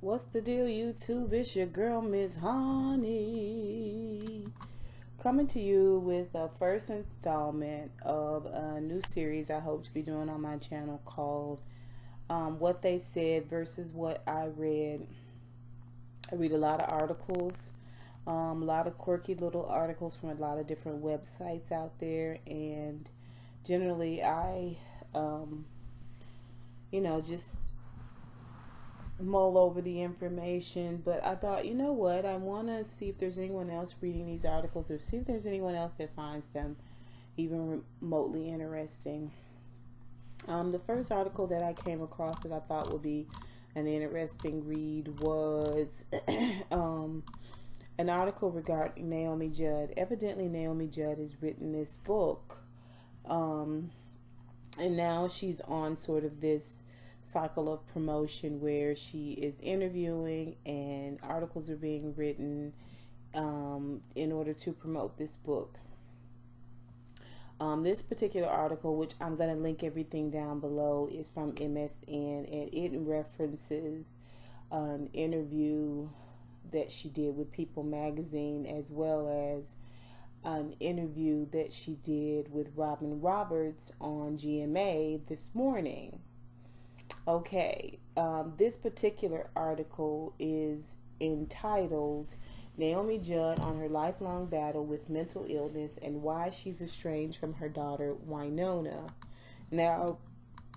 What's the deal, YouTube? It's your girl, Miss Honey, coming to you with a first installment of a new series I hope to be doing on my channel called What They Said versus What I Read. I read a lot of articles, a lot of quirky little articles from a lot of different websites out there, and generally I, just mull over the information. But I thought, you know what, I want to see if there's anyone else reading these articles, or see if there's anyone else that finds them even remotely interesting. The first article that I came across that I thought would be an interesting read was an article regarding Naomi Judd. Evidently Naomi Judd has written this book, and now she's on sort of this cycle of promotion where she is interviewing and articles are being written in order to promote this book. This particular article, which I'm going to link everything down below, is from MSN, and it references an interview that she did with People magazine, as well as an interview that she did with Robin Roberts on GMA this morning. Okay, this particular article is entitled Naomi Judd on her lifelong battle with mental illness and why she's estranged from her daughter Wynonna. Now,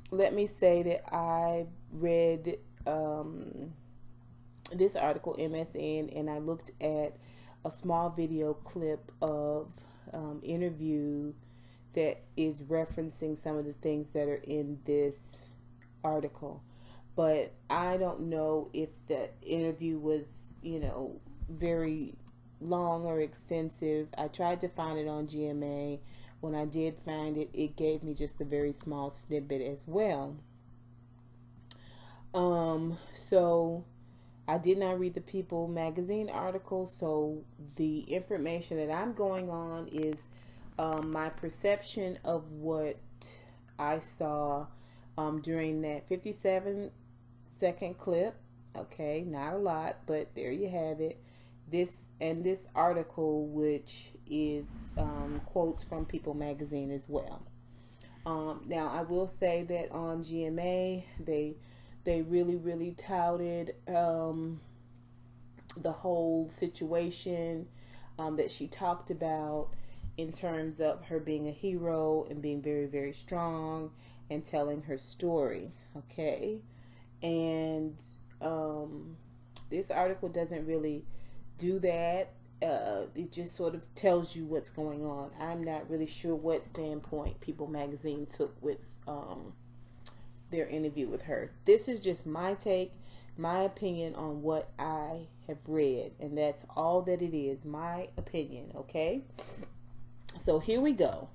let me say that I read this article, MSN, and I looked at a small video clip of interview that is referencing some of the things that are in this article. But I don't know if the interview was, very long or extensive. I tried to find it on GMA. When I did find it, it gave me just a very small snippet as well. So I did not read the People magazine article, so the information that I'm going on is my perception of what I saw during that 57-second clip. Okay, not a lot, but there you have it. This article, which is quotes from People magazine as well. Now, I will say that on GMA, they really touted the whole situation that she talked about in terms of her being a hero and being very, very strong and telling her story. Okay, and this article doesn't really do that. It just sort of tells you what's going on. I'm not really sure what standpoint People magazine took with their interview with her. This is just my take, my opinion on what I have read, and that's all that it is, my opinion. Okay, so here we go.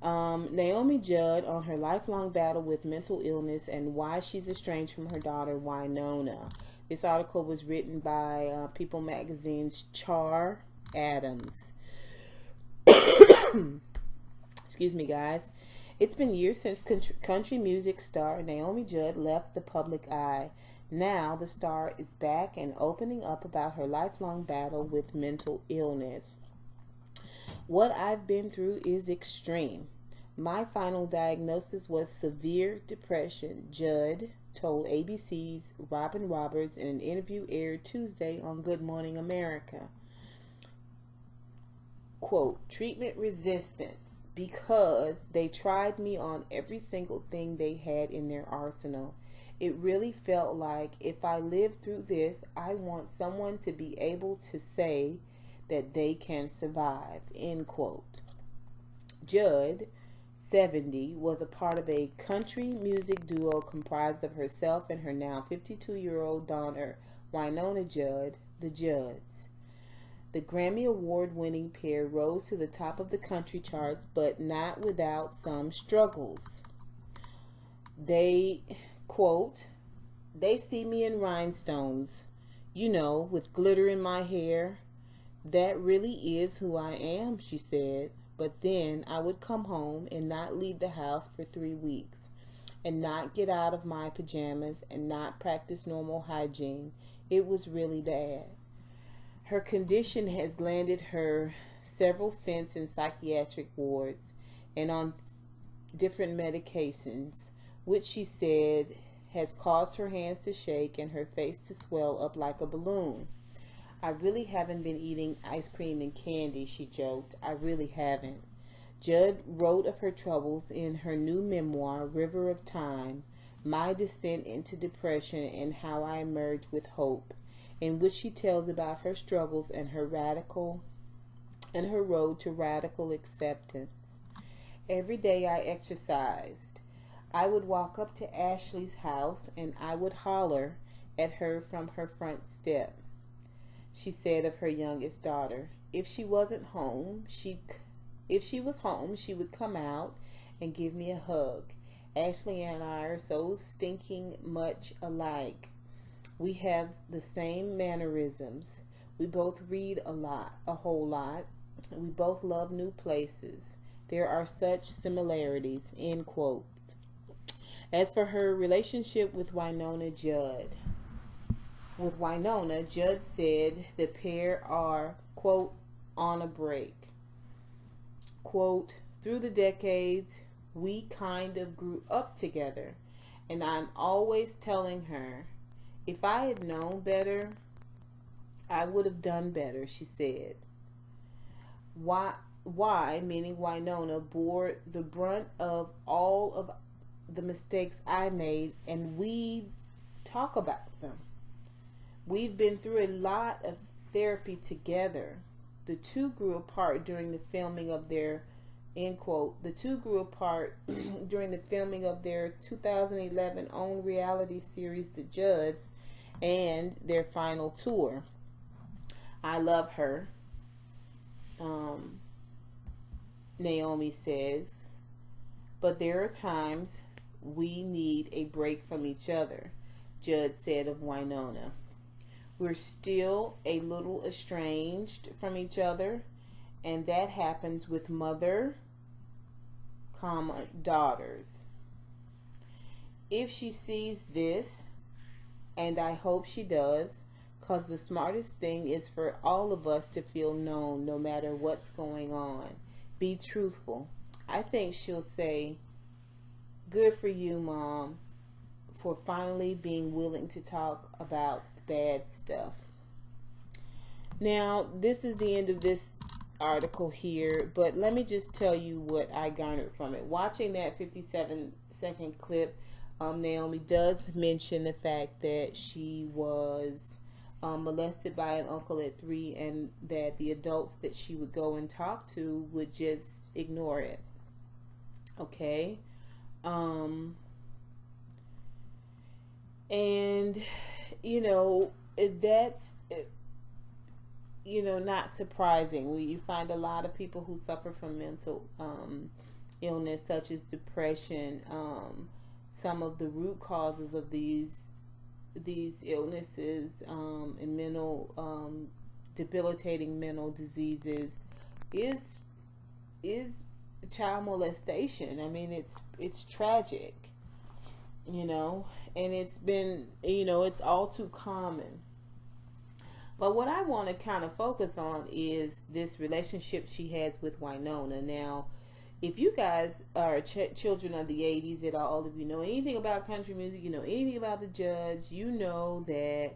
Naomi Judd on her lifelong battle with mental illness and why she's estranged from her daughter Wynonna. This article was written by People magazine's Char Adams. Excuse me, guys. It's been years since country music star Naomi Judd left the public eye. Now the star is back and opening up about her lifelong battle with mental illness. What I've been through is extreme. My final diagnosis was severe depression, Judd told ABC's Robin Roberts in an interview aired Tuesday on Good Morning America. Quote, treatment resistant because they tried me on every single thing they had in their arsenal. It really felt like if I lived through this, I want someone to be able to say that they can survive, end quote. Judd, 70, was a part of a country music duo comprised of herself and her now 52-year-old daughter, Wynonna Judd, the Judds. The Grammy Award-winning pair rose to the top of the country charts, but not without some struggles. They, quote, they see me in rhinestones, with glitter in my hair. That really is who I am, she said. But then I would come home and not leave the house for 3 weeks. and not get out of my pajamas and not practice normal hygiene. It was really bad. Her condition has landed her several stints in psychiatric wards and on different medications, which she said has caused her hands to shake and her face to swell up like a balloon. I really haven't been eating ice cream and candy, she joked. I really haven't. Judd wrote of her troubles in her new memoir, River of Time, My Descent into Depression and How I Emerged with Hope, in which she tells about her struggles and her road to radical acceptance. Every day I exercised. I would walk up to Ashley's house and I would holler at her from her front step. She said of her youngest daughter, if she was home, she would come out and give me a hug. Ashley and I are so stinking much alike. We have the same mannerisms. We both read a whole lot. We both love new places. There are such similarities, end quote. As for her relationship with Wynonna Judd, Judd said the pair are, quote, on a break. Quote, through the decades, we kind of grew up together, and I'm always telling her, if I had known better, I would have done better, she said. Why, meaning Wynonna, bore the brunt of all of the mistakes I made, and we talk about them. We've been through a lot of therapy together. The two grew apart during the filming of their, end quote, the two grew apart during the filming of their 2011 own reality series, The Judds, and their final tour. I love her, Naomi says, but there are times we need a break from each other, Judd said of Wynonna. We're still a little estranged from each other, and that happens with mother, daughters. If she sees this, and I hope she does, because the smartest thing is for all of us to feel known no matter what's going on. Be truthful. I think she'll say, good for you, Mom, for finally being willing to talk about the bad stuff. Now, this is the end of this article here, but let me just tell you what I garnered from it. Watching that 57-second clip, Naomi does mention the fact that she was molested by an uncle at 3, and that the adults that she would go and talk to would just ignore it. Okay. And that's not surprising. You find a lot of people who suffer from mental illness, such as depression. Some of the root causes of these illnesses and debilitating mental diseases is child molestation. I mean, it's tragic, and it's been, it's all too common. But what I want to kind of focus on is this relationship she has with Wynonna. Now, if you guys are children of the 80s at all, if you know anything about country music, you know anything about the Judds, you know that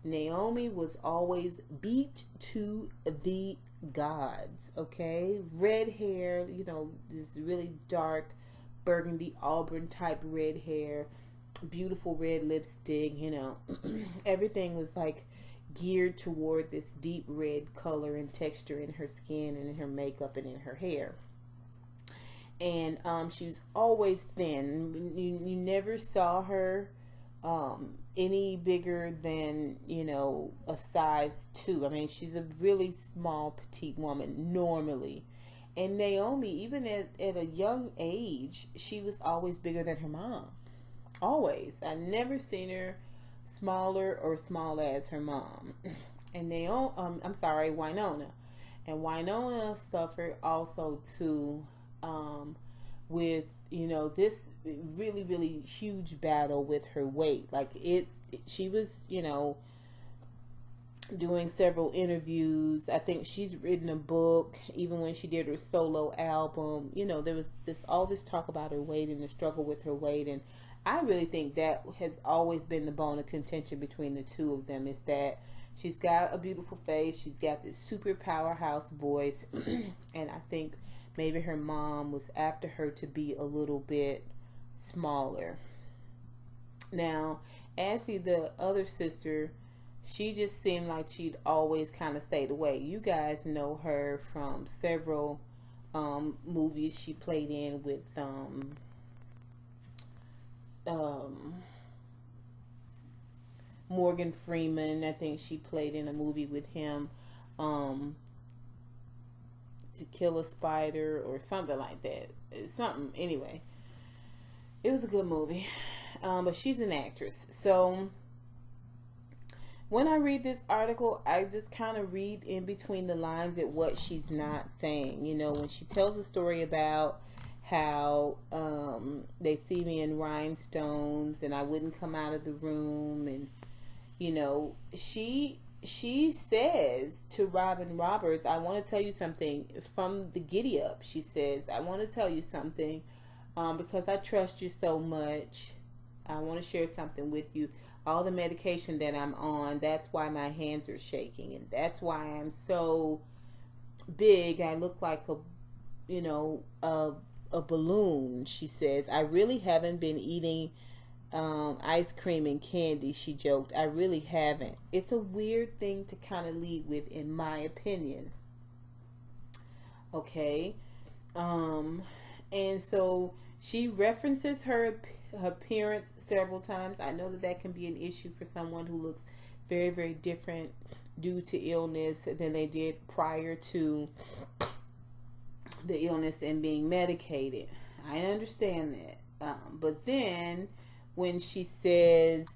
Naomi was always beat to the gods, okay? Red hair, this really dark burgundy auburn type red hair, beautiful red lipstick, everything was like geared toward this deep red color and texture in her skin and in her makeup and in her hair. And she was always thin. You never saw her any bigger than, a size 2. I mean, she's a really small, petite woman normally. And Naomi, even at a young age, she was always bigger than her mom. Always. I never seen her smaller or small as her mom. And Wynonna. And Wynonna suffered also too with this really, really huge battle with her weight. Like she was, doing several interviews. I think she's written a book, even when she did her solo album. There was all this talk about her weight and the struggle with her weight. And I really think that has always been the bone of contention between the two of them, is that she's got a beautiful face. She's got this super powerhouse voice. And I think maybe her mom was after her to be a little bit smaller. Now, Ashley, the other sister, she just seemed like she'd always kind of stayed away. You guys know her from several movies she played in with Morgan Freeman. I think she played in a movie with him, To Kill a Spider or something like that. Anyway. It was a good movie. But she's an actress. So when I read this article, I just kind of read in between the lines at what she's not saying. When she tells a story about how they see me in rhinestones and I wouldn't come out of the room, and she says to Robin Roberts, I want to tell you something from the Giddy Up. She says, I want to tell you something because I trust you so much. I want to share something with you. All the medication that I'm on, that's why my hands are shaking, and that's why I'm so big. I look like a balloon. She says, I really haven't been eating ice cream and candy, she joked. I really haven't. It's a weird thing to kind of lead with, in my opinion. Okay. And so she references her appearance several times. I know that can be an issue for someone who looks very, very different due to illness than they did prior to the illness and being medicated. I understand that. But then when she says,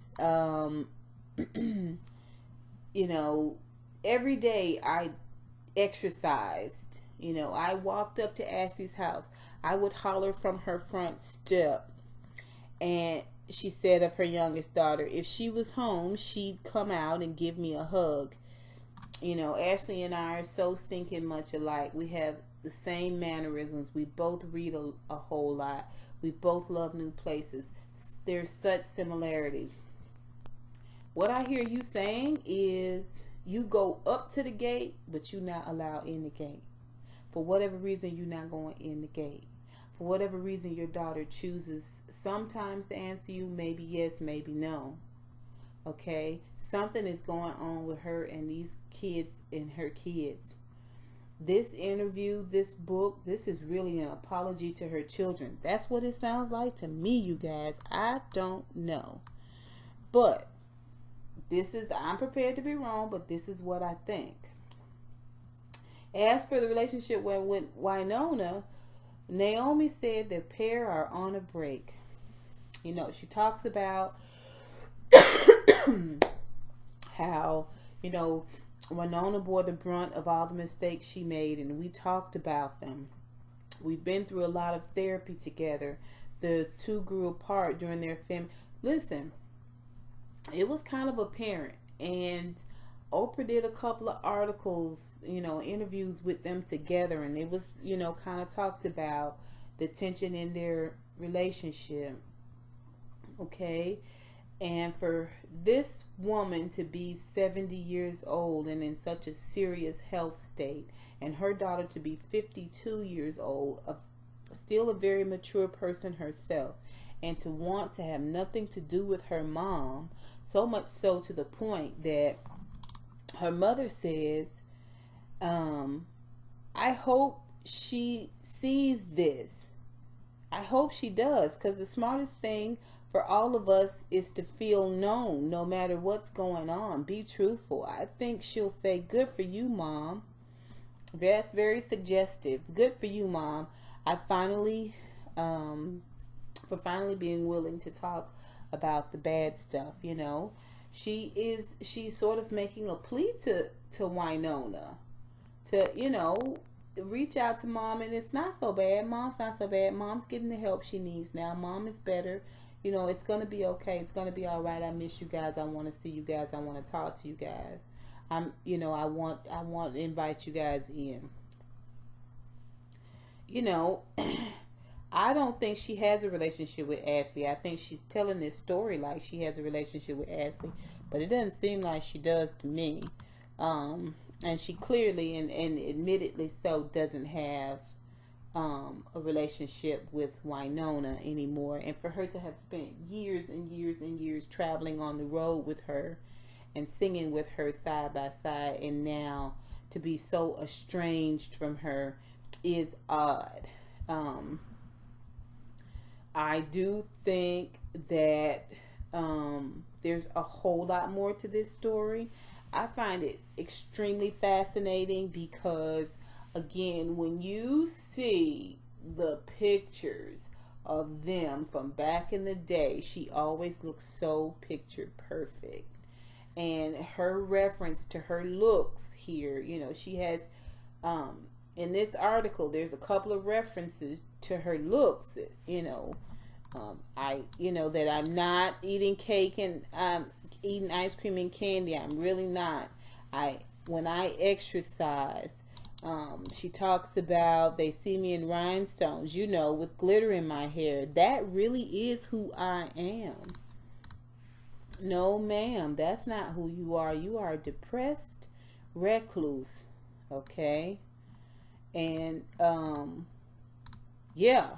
every day I exercised, I walked up to Ashley's house. I would holler from her front step. And she said of her youngest daughter, if she was home, she'd come out and give me a hug. Ashley and I are so stinking much alike. We have the same mannerisms. We both read a whole lot. We both love new places. There's such similarities. What I hear you saying is you go up to the gate, but you're not allowed in the gate. For whatever reason, you're not going in the gate. For whatever reason, your daughter chooses sometimes to answer you, maybe yes, maybe no. Okay? Something is going on with her and these kids and her kids. This interview, this book, this is really an apology to her children. That's what it sounds like to me, you guys. I don't know. But I'm prepared to be wrong, but this is what I think. As for the relationship with Wynonna, Naomi said the pair are on a break. She talks about how, Wynonna bore the brunt of all the mistakes she made, and we talked about them. We've been through a lot of therapy together. The two grew apart during their Listen, it was kind of apparent, and Oprah did a couple of articles, interviews with them together, and it was, kind of talked about the tension in their relationship. Okay? And for this woman to be 70 years old and in such a serious health state, and her daughter to be 52 years old, still a very mature person herself, and to want to have nothing to do with her mom, so much so to the point that her mother says, I hope she sees this. I hope she does, because the smartest thing for all of us is to feel known no matter what's going on. Be truthful. I think she'll say, good for you, Mom. That's very suggestive. Good for you, Mom. I finally, for finally being willing to talk about the bad stuff, She's sort of making a plea to Wynonna to, reach out to mom, and it's not so bad. Mom's not so bad. Mom's getting the help she needs now. Mom is better. You know, it's gonna be okay. It's gonna be all right. I miss you guys. I want to see you guys. I want to talk to you guys. You know, I want to invite you guys in. You know, I don't think she has a relationship with Ashley. I think she's telling this story like she has a relationship with Ashley, but it doesn't seem like she does to me. And she clearly and admittedly so doesn't have a relationship with Wynonna anymore. And for her to have spent years and years and years traveling on the road with her and singing with her side by side, and now to be so estranged from her is odd. I do think that there's a whole lot more to this story. I find it extremely fascinating because, again, when you see the pictures of them from back in the day, she always looks so picture perfect. And her reference to her looks here, you know, she has, in this article, there's a couple of references to her looks, you know. That I'm not eating cake and eating ice cream and candy. I'm really not. When I exercise, she talks about they see me in rhinestones, you know, with glitter in my hair. That really is who I am. No, ma'am, that's not who you are. You are a depressed recluse, okay? And yeah.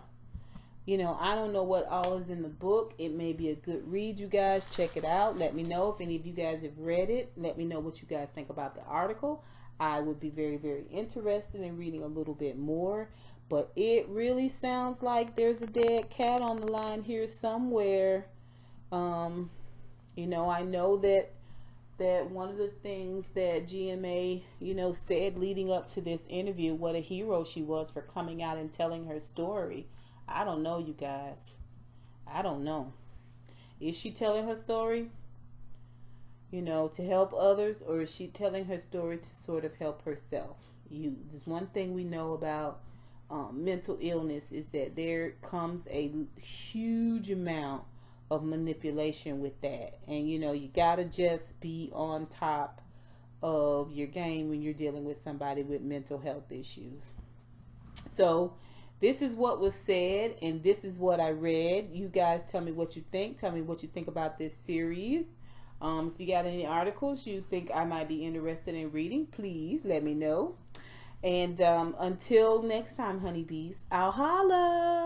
You know, I don't know what all is in the book. It may be a good read, you guys. Check it out. Let me know if any of you guys have read it. Let me know what you guys think about the article. I would be very, very interested in reading a little bit more. But it really sounds like there's a dead cat on the line here somewhere. You know, I know that one of the things that GMA, you know, said leading up to this interview, what a hero she was for coming out and telling her story. I don't know, you guys. I don't know. Is she telling her story, you know, to help others, or is she telling her story to sort of help herself? There's one thing we know about mental illness is that there comes a huge amount of manipulation with that. And, you know, you got to just be on top of your game when you're dealing with somebody with mental health issues. So, this is what was said, and this is what I read. You guys tell me what you think. Tell me what you think about this series. If you got any articles you think I might be interested in reading, please let me know. And until next time, honeybees, I'll holla.